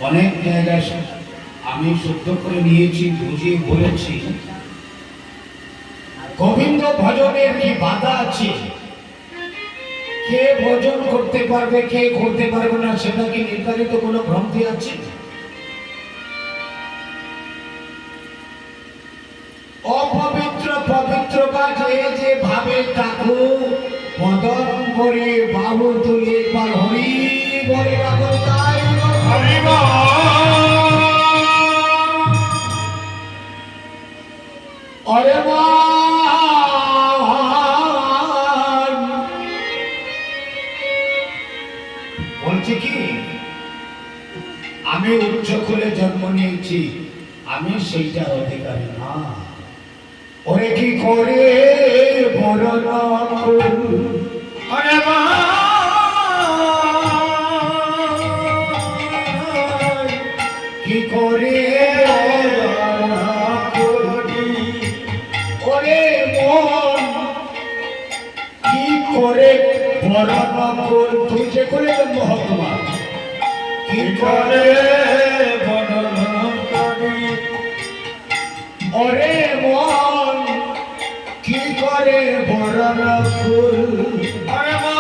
অনেক জায়গায় আমি শুদ্ধ করে নিয়েছি, বুঝিয়ে বলেছি। গোবিন্দ ভজনের কি বাধা আছে? কে ভজন করতে পারবে, কে করতে পারবে না, সেটা কি নির্ধারিত কোনো গ্রন্থি আছে? অপবিত্র পবিত্র কাজ যে ভাবে ঠাকুর বদন করে বাবু তুলে পার হরি বলে রাখো তাই অরে বলছে কি, আমি উচ্চ কুলে জন্ম নিয়েছি, আমি সেইটার অধিকারী না। ওরে কি করে বরণ অরে মা কি করে ওরে মন কি করে বরণ তুই যে করে মহাত্মা কি করে বদন করি ওরে মন কি করে বরণ ফুল অরে মা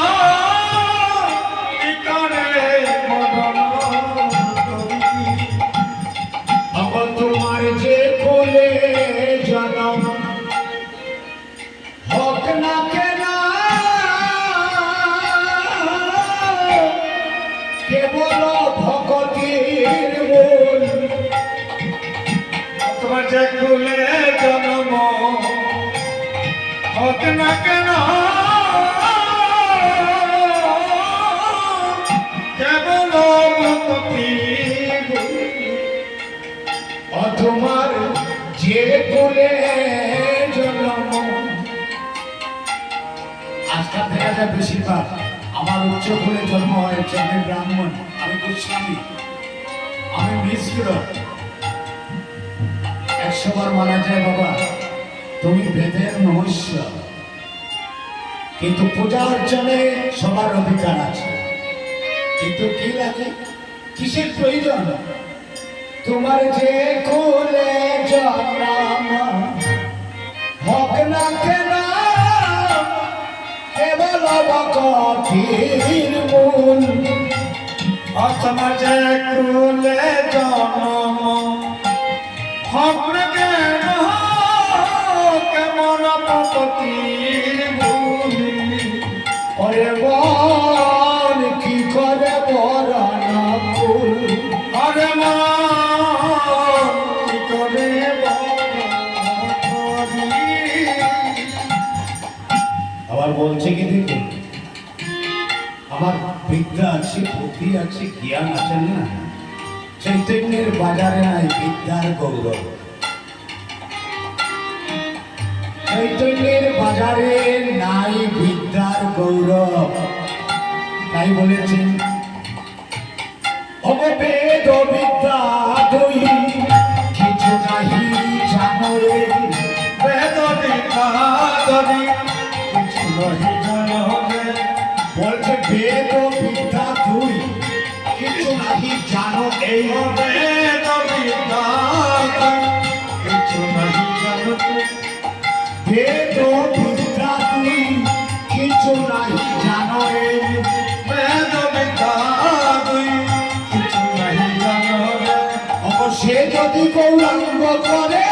কি করে বদন করি এখন তোমার যে কোলে জনম হোক না কেন কেবল ভগতির মূল তোমার যে কুলে জন্ম হোক না কেন কেবল ভক্তি তোমার যে কোলে জনম আজকাল দেখা যায় বেশিরভাগ আমার উচ্চ কোলে জন্ম হয়েছে, আমি ব্রাহ্মণ, আমি গোস্বামী, আমি মিশ্র। 100 বার মানা যায় বাবা তুমি বেদের মহস্য, কিন্তু পূজা অর্চনে সবার অধিকার আছে। কিন্তু কি লাগে, কিসের প্রয়োজন? তোমার যে কোলে জন্ম হোক না কেন কেবল ভক্তির মূল তোমার যে কুলে জন্ম হোক না কেন কেমন ভক্তির ভূমি ওরে বল কি করে বরণ ফুল অরে মা কি করে বদন করি আবার বলছে কি দেখুন, আমার বিদ্যা আছে, বুদ্ধি আছে, জ্ঞান আছে না, চৈতন্যের বাজারে নাই বিদ্যার গৌরব। চৈতন্যের বাজারে নাই বিদ্যার গৌরব, তাই বলেছেন অবেদ বিদ্যা দুই কিছু নাহি জানো রে। বেদ বিদ্যা যদি কিছু নহি জানো রে বলছে বেদ বিদ্যা দুই কিছু নাহি জানো এই বেদ বিদ্যা কিছু নহি জানো বেদ বিদ্যা দুই কিছু নাহি জানো এই বেদ বিদ্যা দুই কিছু নহি জানো রে সে যদি গৌরাঙ্গ করে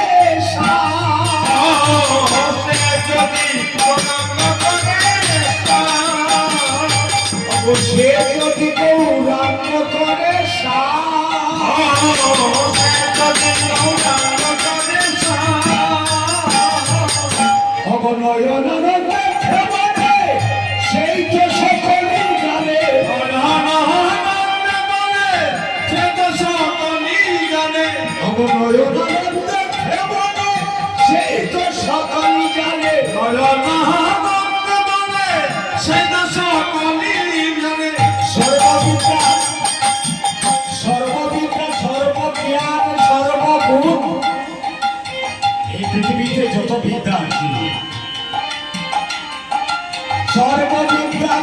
সে যদি গৌরাঙ্গ করে সে যদি গৌরাঙ্গ করে অবনয়ন সেই তো সকলেই জানে অবনয়ন সেই তো সকলেই জানে সর্ববিদ্যা সর্ববিদ্যা সর্বজ্ঞান সর্বগুণ এই পৃথিবীতে যত বিদ্যা আছে সর্ববিদ্যা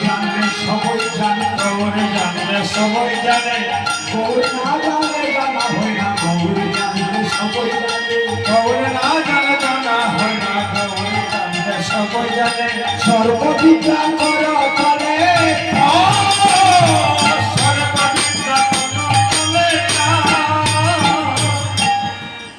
জানলে সবাই জানে গৌরে জানলে সবাই জানে গৌর না জানলে জানা হয় না গৌর জানলে সবাই জানে গৌরে না জানে জানা হয় না গৌরে জানলে সবাই জানে সর্ববিদ্যা কর